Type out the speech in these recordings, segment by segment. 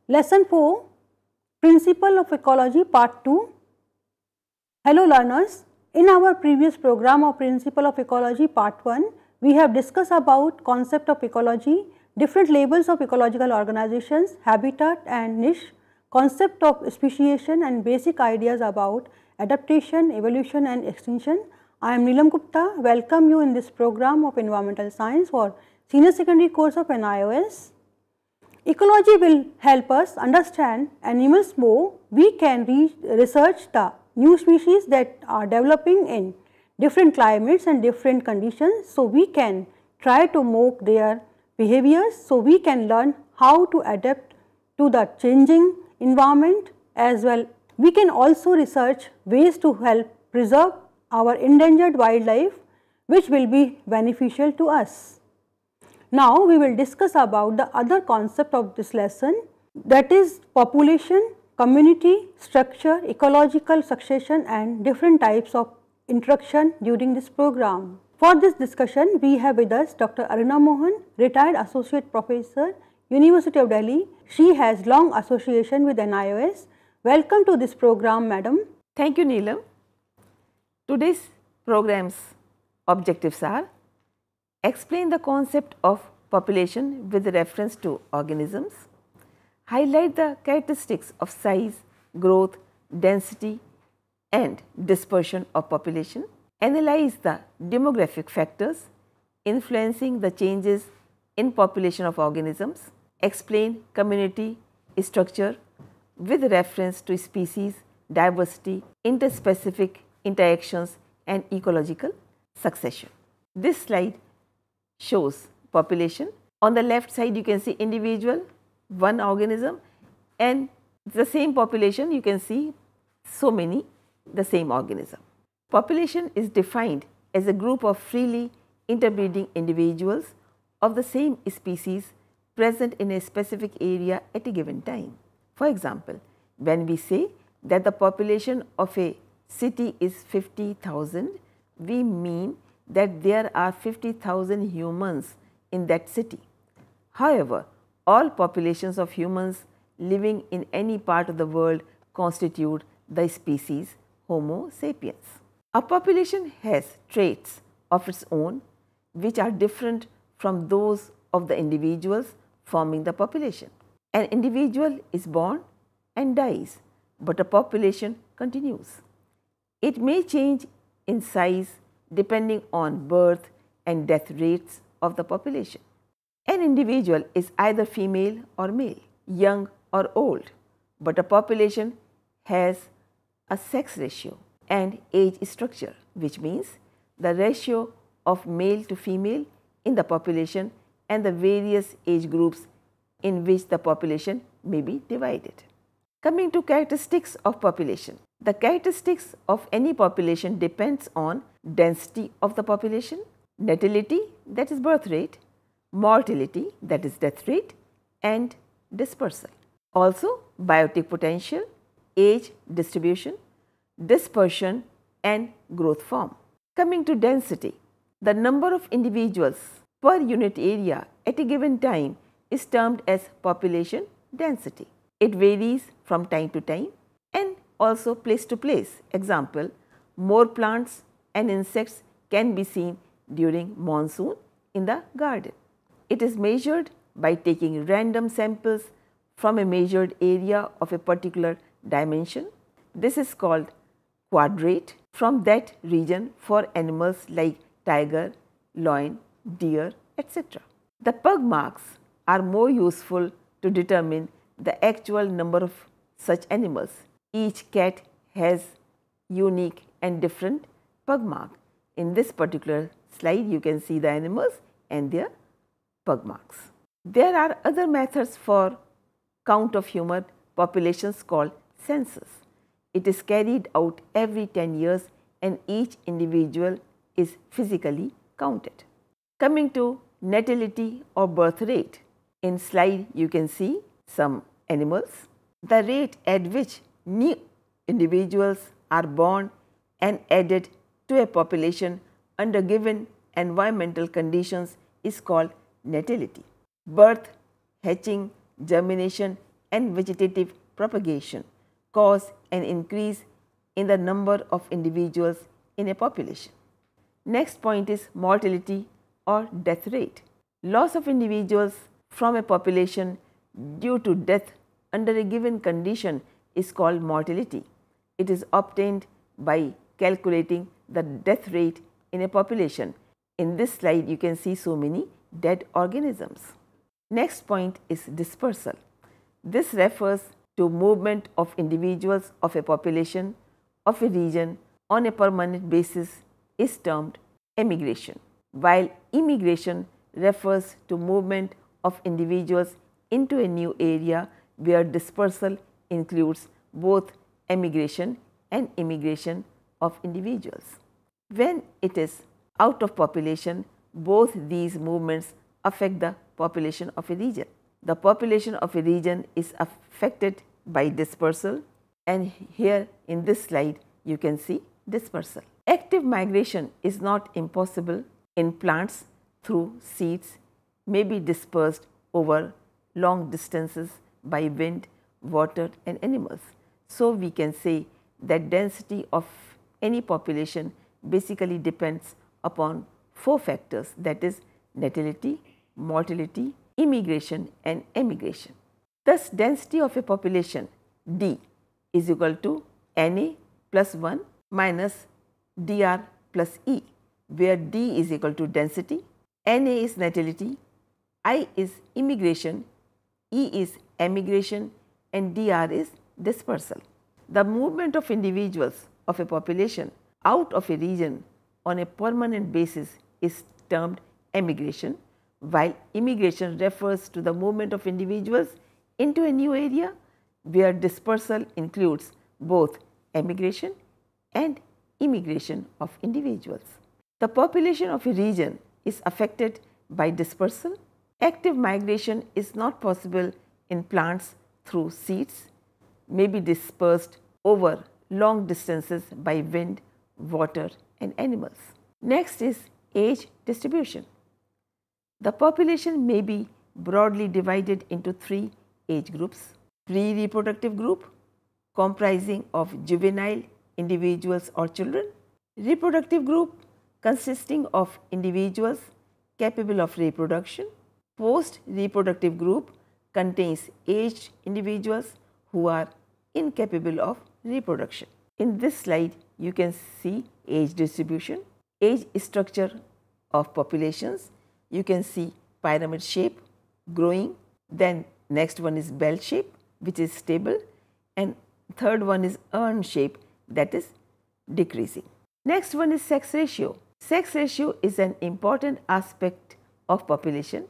Lesson 4, Principle of Ecology Part 2. Hello learners, in our previous program of Principle of Ecology Part 1, we have discussed about concept of ecology, different labels of ecological organizations, habitat and niche, concept of speciation and basic ideas about adaptation, evolution and extinction. I am Neelam Gupta, welcome you in this program of environmental science for senior secondary course of NIOS. Ecology will help us understand animals more. We can research the new species that are developing in different climates and different conditions. So, we can try to mock their behaviors. So, we can learn how to adapt to the changing environment as well. We can also research ways to help preserve our endangered wildlife, which will be beneficial to us. Now, we will discuss about the other concept of this lesson, that is population, community, structure, ecological succession and different types of interaction during this program. For this discussion, we have with us Dr. Aruna Mohan, retired Associate Professor, University of Delhi. She has long association with NIOS. Welcome to this program, Madam. Thank you, Neelam. Today's program's objectives are: explain the concept of population with reference to organisms, highlight the characteristics of size, growth, density and dispersion of population, analyze the demographic factors influencing the changes in population of organisms, explain community structure with reference to species, diversity, interspecific interactions and ecological succession. This slide shows population. On the left side you can see individual, one organism, and the same population you can see so many the same organism. Population is defined as a group of freely interbreeding individuals of the same species present in a specific area at a given time. For example, when we say that the population of a city is 50,000, we mean that there are 50,000 humans in that city. However, all populations of humans living in any part of the world constitute the species Homo sapiens. A population has traits of its own which are different from those of the individuals forming the population. An individual is born and dies, but a population continues. It may change in size depending on birth and death rates of the population. An individual is either female or male, young or old, but a population has a sex ratio and age structure, which means the ratio of male to female in the population and the various age groups in which the population may be divided. Coming to characteristics of population. The characteristics of any population depends on density of the population, natality, that is birth rate, mortality, that is death rate, and dispersal. Also biotic potential, age distribution, dispersion and growth form. Coming to density, the number of individuals per unit area at a given time is termed as population density. It varies from time to time and also place to place. Example, more plants and insects can be seen during monsoon in the garden. It is measured by taking random samples from a measured area of a particular dimension. This is called quadrate from that region for animals like tiger, lion, deer, etc. The pug marks are more useful to determine the actual number of such animals. Each cat has unique and different pug mark. In this particular slide, you can see the animals and their pug marks. There are other methods for count of human populations called census. It is carried out every 10 years and each individual is physically counted. Coming to natality or birth rate. In slide you can see some animals. The rate at which new individuals are born and added to a population under given environmental conditions is called natality. Birth, hatching, germination, and vegetative propagation cause an increase in the number of individuals in a population. Next point is mortality or death rate. Loss of individuals from a population due to death under a given condition is called mortality. It is obtained by calculating the death rate in a population. In this slide, you can see so many dead organisms. Next point is dispersal. This refers to movement of individuals of a population of a region on a permanent basis is termed emigration, while immigration refers to movement of individuals into a new area where dispersal includes both emigration and immigration of individuals. When it is out of population, both these movements affect the population of a region. The population of a region is affected by dispersal, and here in this slide you can see dispersal. Active migration is not impossible in plants through seeds may be dispersed over long distances by wind, water and animals. So, we can say that density of any population basically depends upon 4 factors, that is natality, mortality, immigration and emigration. Thus, density of a population D is equal to Na plus 1 minus Dr plus E, where D is equal to density, Na is natality, I is immigration, E is emigration and Dr is dispersal. The movement of individuals of a population out of a region on a permanent basis is termed emigration, while immigration refers to the movement of individuals into a new area where dispersal includes both emigration and immigration of individuals. The population of a region is affected by dispersal. Active migration is not possible in plants through seeds, may be dispersed over long distances by wind, water and animals. Next is age distribution. The population may be broadly divided into 3 age groups: pre-reproductive group comprising of juvenile individuals or children, reproductive group consisting of individuals capable of reproduction, post-reproductive group contains aged individuals who are incapable of reproduction. In this slide, you can see age distribution, age structure of populations. You can see pyramid shape growing, then next one is bell shape which is stable, and third one is urn shape, that is decreasing. Next one is sex ratio. Sex ratio is an important aspect of population.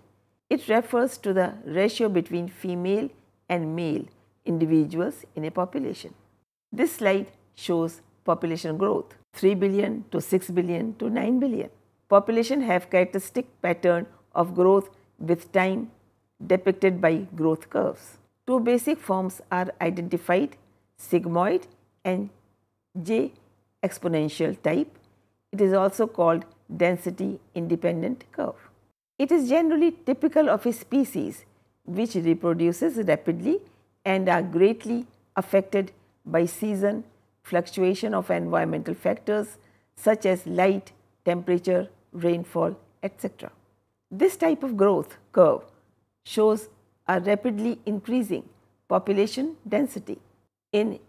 It refers to the ratio between female and male individuals in a population. This slide shows population growth 3 billion to 6 billion to 9 billion. Population have characteristic pattern of growth with time depicted by growth curves. 2 basic forms are identified, sigmoid and J exponential type. It is also called density independent curve. It is generally typical of a species which reproduces rapidly and are greatly affected by season, fluctuation of environmental factors such as light, temperature, rainfall, etc. This type of growth curve shows a rapidly increasing population density in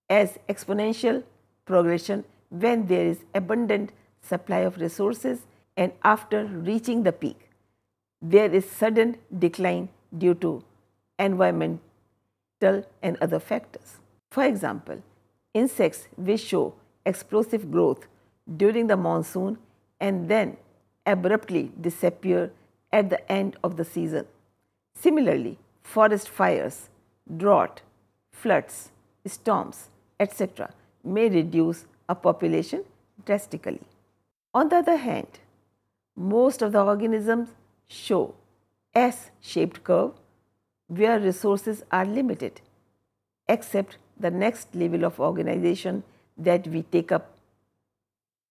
as exponential progression when there is abundant supply of resources, and after reaching the peak, there is sudden decline due to environmental and other factors. For example, insects which show explosive growth during the monsoon and then abruptly disappear at the end of the season. Similarly, forest fires, drought, floods, storms, etc. may reduce a population drastically. On the other hand, most of the organisms show S-shaped curve where resources are limited, except the next level of organization that we take up,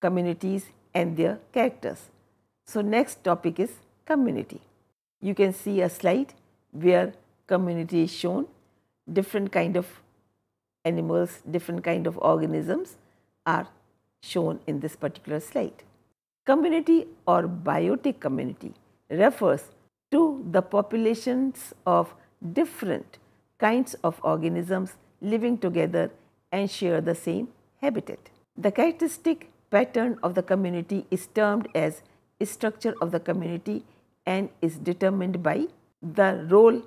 communities and their characters. So, next topic is community. You can see a slide where community is shown. Different kind of animals, different kind of organisms are shown in this particular slide. Community or biotic community refers to the populations of different kinds of organisms living together and share the same habitat. The characteristic pattern of the community is termed as structure of the community and is determined by the role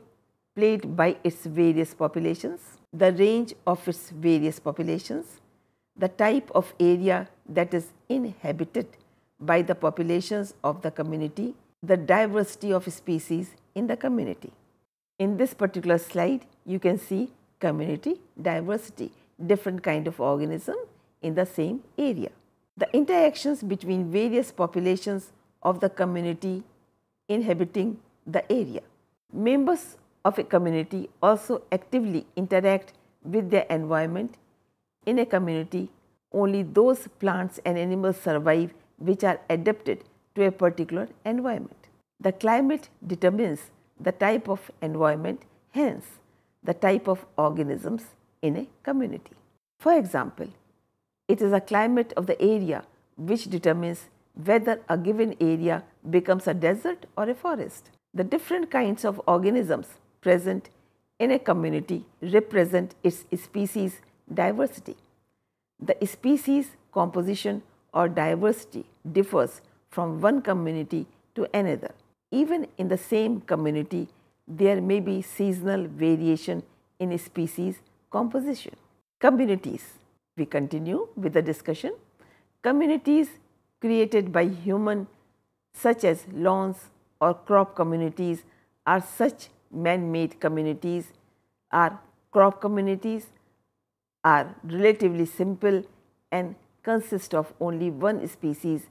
played by its various populations, the range of its various populations, the type of area that is inhabited by the populations of the community, the diversity of species in the community. In this particular slide, you can see community diversity, different kind of organism in the same area. The interactions between various populations of the community inhabiting the area. Members of a community also actively interact with their environment. In a community, only those plants and animals survive which are adapted to a particular environment. The climate determines the type of environment, hence the type of organisms in a community. For example, it is the climate of the area which determines whether a given area becomes a desert or a forest. The different kinds of organisms present in a community represent its species diversity. The species composition or diversity differs from one community to another. Even in the same community, there may be seasonal variation in species composition. Communities. We continue with the discussion. Communities created by human, such as lawns or crop communities, are such man-made communities. Our crop communities are relatively simple and consist of only one species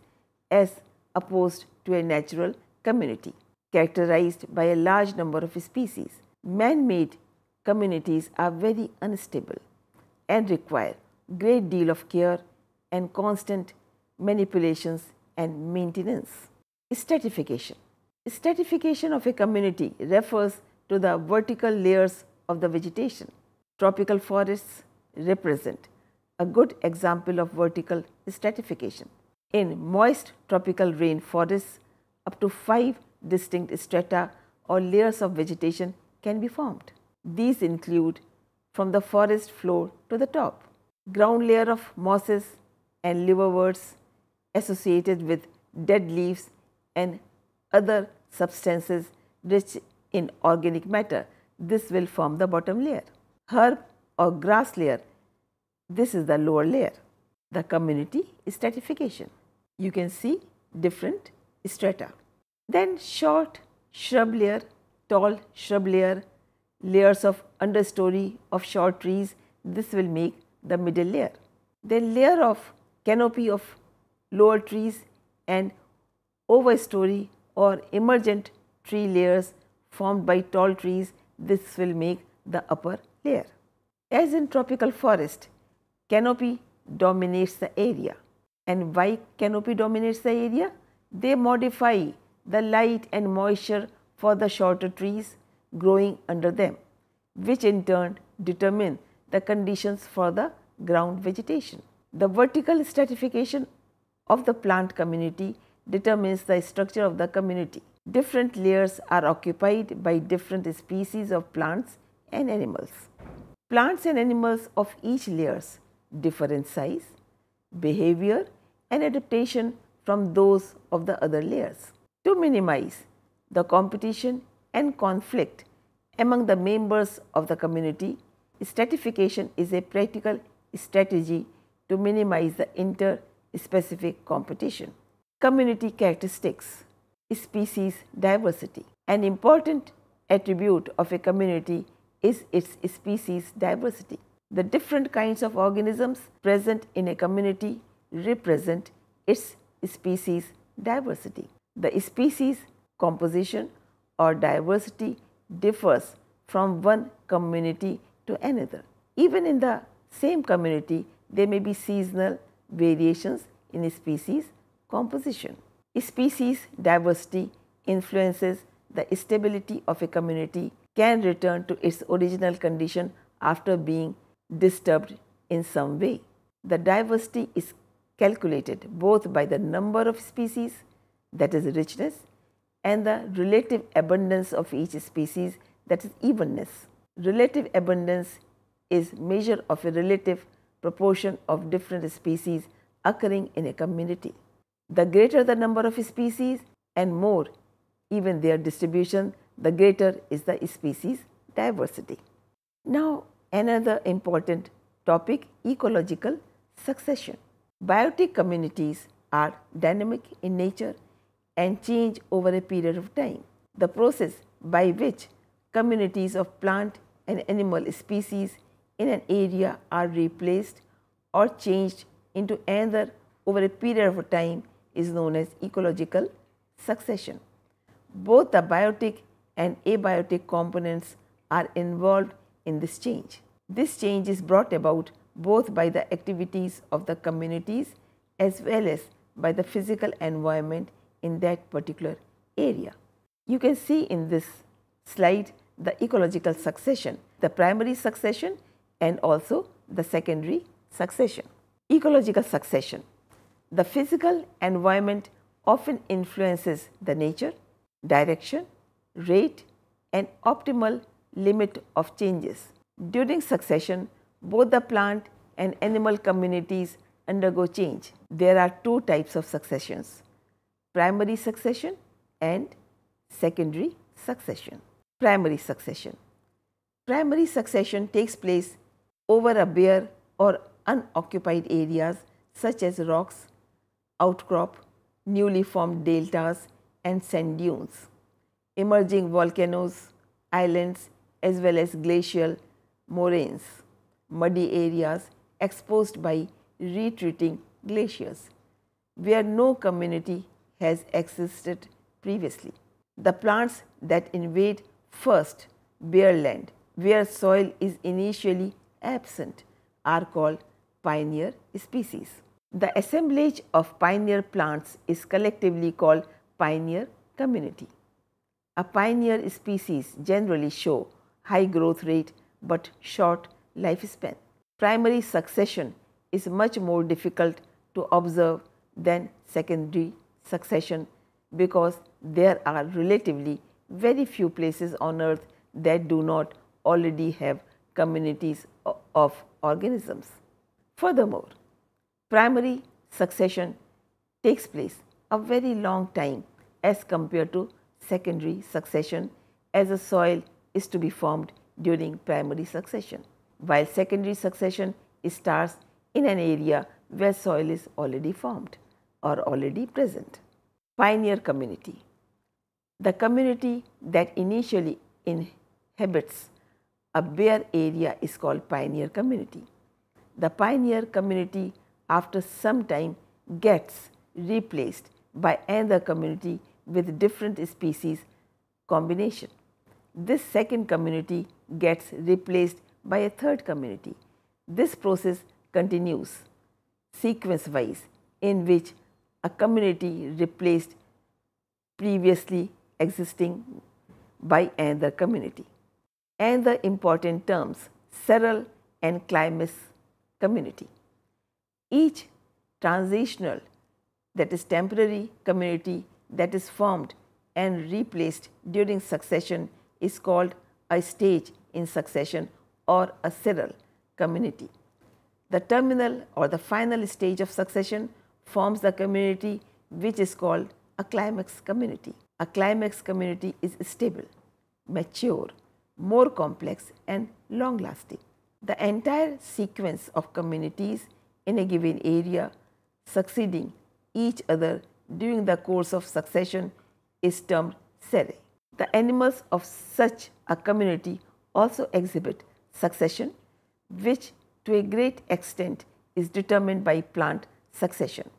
as opposed to a natural community characterized by a large number of species. Man-made communities are very unstable and require great deal of care and constant manipulations and maintenance. Stratification. Stratification of a community refers to the vertical layers of the vegetation. Tropical forests represent a good example of vertical stratification. In moist tropical rain forests, up to 5 distinct strata or layers of vegetation can be formed. These include from the forest floor to the top, ground layer of mosses and liverworts associated with dead leaves and other substances rich in organic matter. This will form the bottom layer. Herb or grass layer, this is the lower layer. The community stratification. You can see different strata. Then short shrub layer, tall shrub layer, layers of understory of short trees, this will make the middle layer. Then layer of canopy of lower trees and overstory or emergent tree layers formed by tall trees, this will make the upper layer. As in tropical forest, canopy dominates the area. And why canopy dominates the area? They modify the light and moisture for the shorter trees growing under them, which in turn determine the conditions for the ground vegetation. The vertical stratification of the plant community determines the structure of the community. Different layers are occupied by different species of plants and animals. Plants and animals of each layers differ in size, behavior and adaptation from those of the other layers. To minimize the competition and conflict among the members of the community, stratification is a practical strategy to minimize the inter-specific competition. Community characteristics. Species diversity. An important attribute of a community is its species diversity. The different kinds of organisms present in a community represent its species diversity. The species composition or diversity differs from one community to another. Even in the same community, there may be seasonal variations in species composition. Species diversity influences the stability of a community can return to its original condition after being disturbed in some way. The diversity is calculated both by the number of species, that is richness, and the relative abundance of each species, that is evenness. Relative abundance is measure of a relative proportion of different species occurring in a community. The greater the number of species and more even their distribution, the greater is the species diversity. Now, another important topic, ecological succession. Biotic communities are dynamic in nature and change over a period of time. The process by which communities of plant and animal species in an area are replaced or changed into another over a period of time is known as ecological succession. Both the biotic and abiotic components are involved in this change. This change is brought about both by the activities of the communities as well as by the physical environment in that particular area. You can see in this slide the ecological succession, the primary succession and also the secondary succession. Ecological succession. The physical environment often influences the nature, direction, rate and optimal limit of changes. During succession, both the plant and animal communities undergo change. There are two types of successions, primary succession and secondary succession. Primary succession. Primary succession takes place over a bare or unoccupied areas such as rocks, outcrop, newly formed deltas and sand dunes, emerging volcanoes, islands as well as glacial moraines, muddy areas exposed by retreating glaciers, where no community has existed previously. The plants that invade first bare land, where soil is initially absent, are called pioneer species. The assemblage of pioneer plants is collectively called pioneer community. A pioneer species generally show high growth rate but short lifespan. Primary succession is much more difficult to observe than secondary succession because there are relatively very few places on earth that do not already have communities of organisms. Furthermore, primary succession takes place a very long time as compared to secondary succession, as a soil is to be formed during primary succession, while secondary succession starts in an area where soil is already formed or already present. Pioneer community. The community that initially inhabits a bare area is called pioneer community. The pioneer community after some time gets replaced by another community with different species combination. This second community gets replaced by a third community. This process continues sequence wise, in which a community replaced previously existing by another community. And the important terms, seral and climax community. Each transitional, that is temporary community that is formed and replaced during succession is called a stage in succession or a seral community. The terminal or the final stage of succession forms the community which is called a climax community. A climax community is stable, mature, more complex and long lasting. The entire sequence of communities in a given area succeeding each other during the course of succession is termed serai. The animals of such a community also exhibit succession, which to a great extent is determined by plant succession.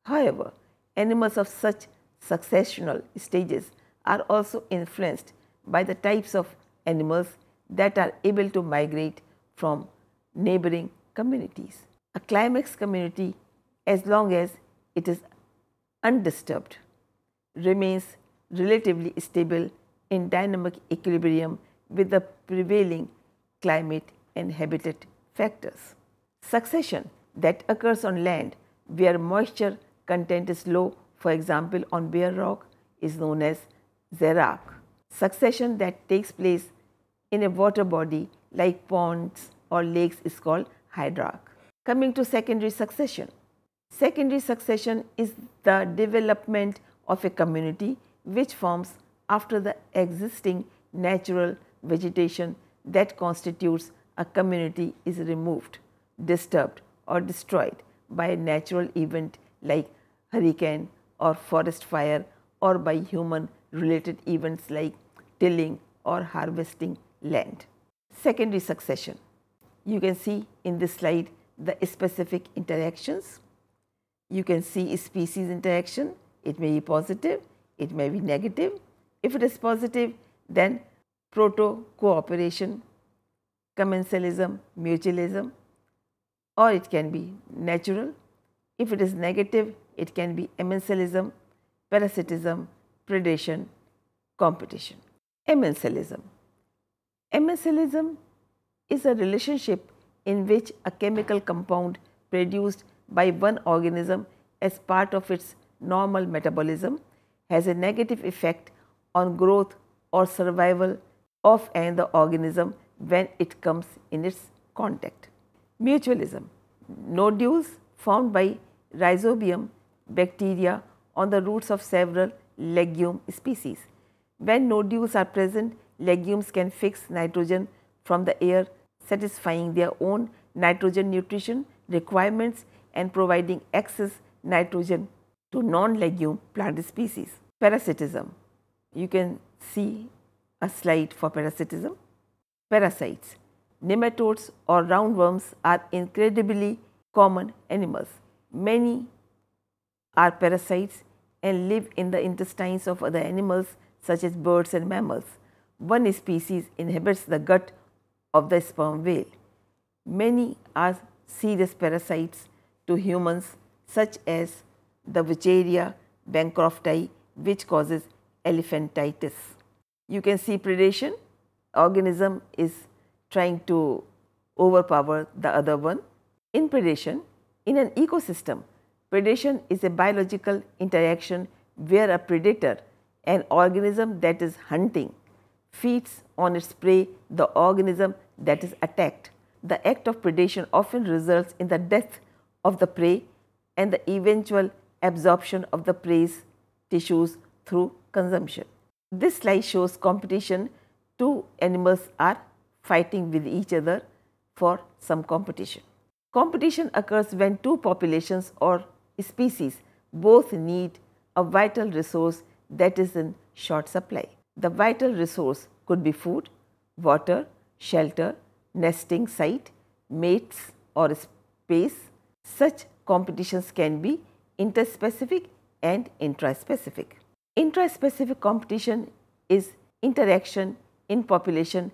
However, animals of such successional stages are also influenced by the types of animals that are able to migrate from neighboring communities. A climax community, as long as it is undisturbed, remains relatively stable in dynamic equilibrium with the prevailing climate and habitat factors. Succession that occurs on land where moisture content is low, for example on bare rock, is known as xerac. Succession that takes place in a water body like ponds or lakes is called hydrarch. Coming to secondary succession. Secondary succession is the development of a community which forms after the existing natural vegetation that constitutes a community is removed, disturbed or destroyed by a natural event like hurricane or forest fire, or by human related events like tilling or harvesting land. Secondary succession. You can see in this slide the specific interactions. You can see species interaction. It may be positive, it may be negative. If it is positive, then proto-cooperation, commensalism, mutualism, or it can be natural. If it is negative, it can be amensalism, parasitism, predation, competition. Amensalism. Amensalism is a relationship in which a chemical compound produced by one organism as part of its normal metabolism has a negative effect on growth or survival of another organism when it comes in its contact. Mutualism. Nodules formed by Rhizobium bacteria on the roots of several legume species. When nodules are present, legumes can fix nitrogen from the air, satisfying their own nitrogen nutrition requirements and providing excess nitrogen to non-legume plant species. Parasitism. You can see a slide for parasitism. Parasites. Nematodes or roundworms are incredibly common animals. Many are parasites and live in the intestines of other animals such as birds and mammals. One species inhabits the gut of the sperm whale. Many are serious parasites to humans such as the Wucheria bancrofti, which causes elephantitis. You can see predation. Organism is trying to overpower the other one. In predation, in an ecosystem, predation is a biological interaction where a predator, an organism that is hunting, feeds on its prey, the organism that is attacked. The act of predation often results in the death of the prey and the eventual absorption of the prey's tissues through consumption. This slide shows competition. Two animals are fighting with each other for some competition. Competition occurs when two populations or species both need a vital resource that is in short supply. The vital resource could be food, water, shelter, nesting site, mates or space. Such competitions can be interspecific and intraspecific. Intraspecific competition is interaction in population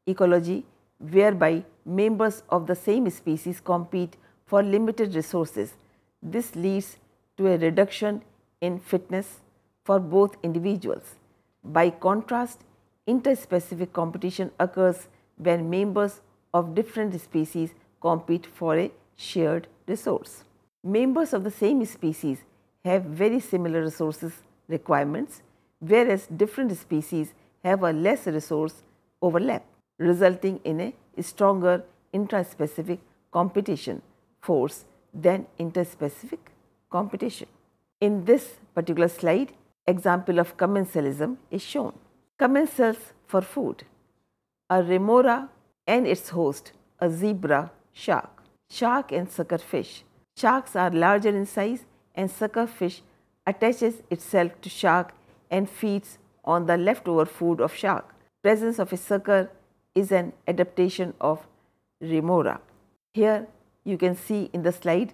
ecology whereby members of the same species compete for limited resources. This leads to a reduction in fitness for both individuals. By contrast, interspecific competition occurs when members of different species compete for a shared resource. Members of the same species have very similar resources requirements, whereas different species have a less resource overlap, resulting in a stronger intraspecific competition force than interspecific competition. In this particular slide, example of commensalism is shown. Commensals for food, a remora and its host, a zebra shark. Shark and suckerfish. Sharks are larger in size and suckerfish attaches itself to shark and feeds on the leftover food of shark. Presence of a sucker is an adaptation of remora. Here you can see in the slide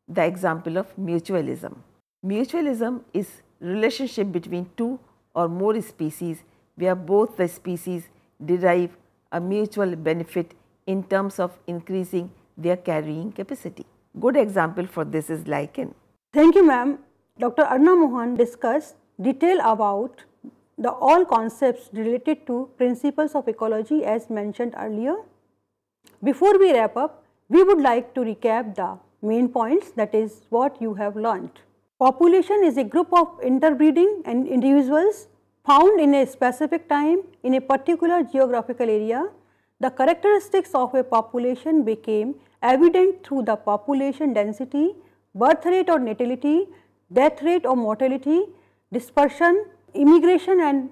the example of mutualism. Mutualism is relationship between two or more species where both the species derive a mutual benefit in terms of increasing their carrying capacity. Good example for this is lichen. Thank you, ma'am. Dr. Arna Mohan discussed detail about the all concepts related to principles of ecology as mentioned earlier. Before we wrap up, we would like to recap the main points, that is what you have learnt. Population is a group of interbreeding and individuals found in a specific time in a particular geographical area. The characteristics of a population became evident through the population density, birth rate or natality, death rate or mortality, dispersion, immigration and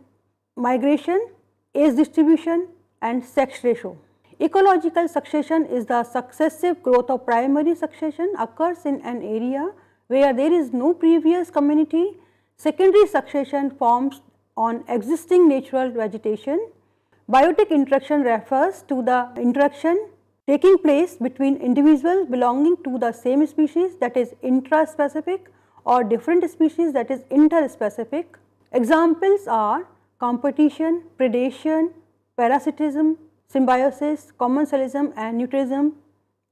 migration, age distribution and sex ratio. Ecological succession is the successive growth of primary succession occurs in an area where there is no previous community. Secondary succession forms on existing natural vegetation. Biotic interaction refers to the interaction taking place between individuals belonging to the same species, that is intraspecific, or different species, that is interspecific. Examples are competition, predation, parasitism, symbiosis, commensalism and mutualism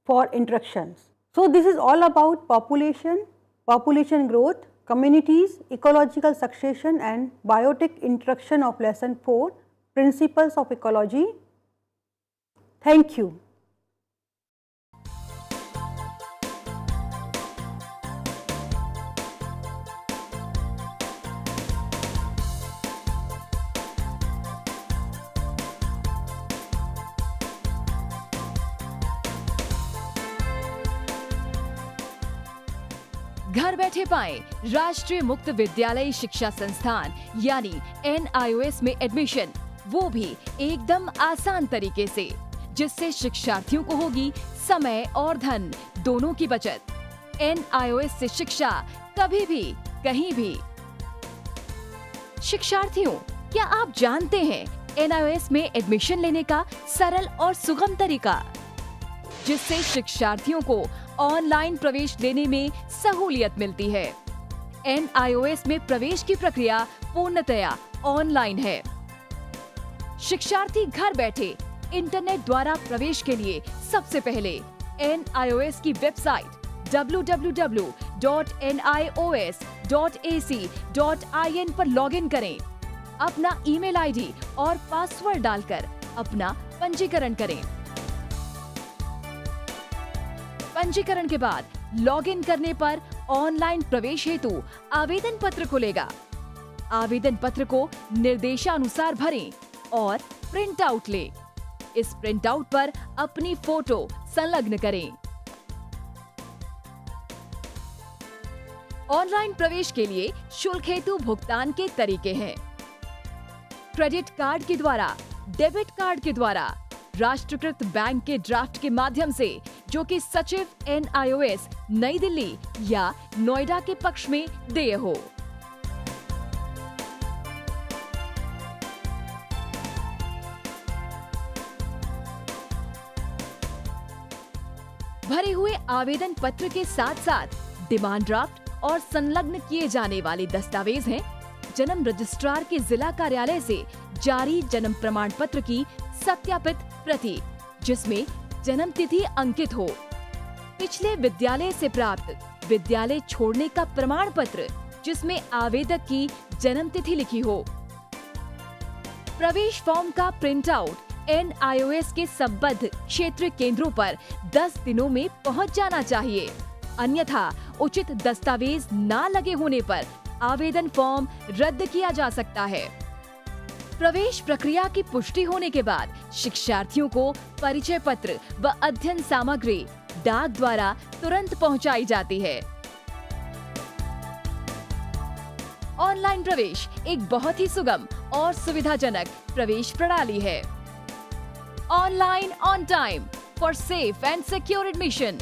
for interactions. So, this is all about population, population growth, communities, ecological succession and biotic interaction of lesson 4, principles of ecology. Thank you. घर बैठे पाएं राष्ट्रीय मुक्त विद्यालय शिक्षा संस्थान यानी NIOS में एडमिशन, वो भी एकदम आसान तरीके से, जिससे शिक्षार्थियों को होगी समय और धन दोनों की बचत। NIOS से शिक्षा कभी भी कहीं भी। शिक्षार्थियों, क्या आप जानते हैं NIOS में एडमिशन लेने का सरल और सुगम तरीका, जिससे शिक्षार्थियों को ऑनलाइन प्रवेश लेने में सहूलियत मिलती है। NIOS में प्रवेश की प्रक्रिया पूर्णतया ऑनलाइन है। शिक्षार्थी घर बैठे इंटरनेट द्वारा प्रवेश के लिए सबसे पहले NIOS की वेबसाइट www.nios.ac.in पर लॉगिन करें। अपना ईमेल आईडी और पासवर्ड डालकर अपना पंजीकरण करें। पंजीकरण के बाद लॉगिन करने पर ऑनलाइन प्रवेश हेतु आवेदन पत्र खुलेगा। आवेदन पत्र को निर्देशानुसार भरें और प्रिंट आउट लें। इस प्रिंट आउट पर अपनी फोटो संलग्न करें। ऑनलाइन प्रवेश के लिए शुल्क हेतु भुगतान के तरीके हैं: क्रेडिट कार्ड के द्वारा, डेबिट कार्ड के द्वारा, राष्ट्रीयकृत बैंक के ड्राफ्ट के माध्यम से, जो कि सचिव NIOS नई दिल्ली या नोएडा के पक्ष में देय हो। भरे हुए आवेदन पत्र के साथ साथ डिमांड ड्राफ्ट और संलग्न किए जाने वाले दस्तावेज हैं: जन्म रजिस्ट्रार के जिला कार्यालय से जारी जन्म प्रमाण पत्र की सत्यापित प्रति, जिसमें जन्म तिथि अंकित हो, पिछले विद्यालय से प्राप्त विद्यालय छोड़ने का प्रमाण पत्र, जिसमें आवेदक की जन्म तिथि लिखी हो। प्रवेश फॉर्म का प्रिंट आउट NIOS के संबद्ध क्षेत्रीय केंद्रों पर 10 दिनों में पहुंच जाना चाहिए, अन्यथा उचित दस्तावेज ना लगे होने पर आवेदन फॉर्म रद्द किया जा सकता है। प्रवेश प्रक्रिया की पुष्टि होने के बाद शिक्षार्थियों को परिचय पत्र व अध्ययन सामग्री डाक द्वारा तुरंत पहुंचाई जाती है। ऑनलाइन प्रवेश एक बहुत ही सुगम और सुविधाजनक प्रवेश प्रणाली है। Online on time for safe and secure admission.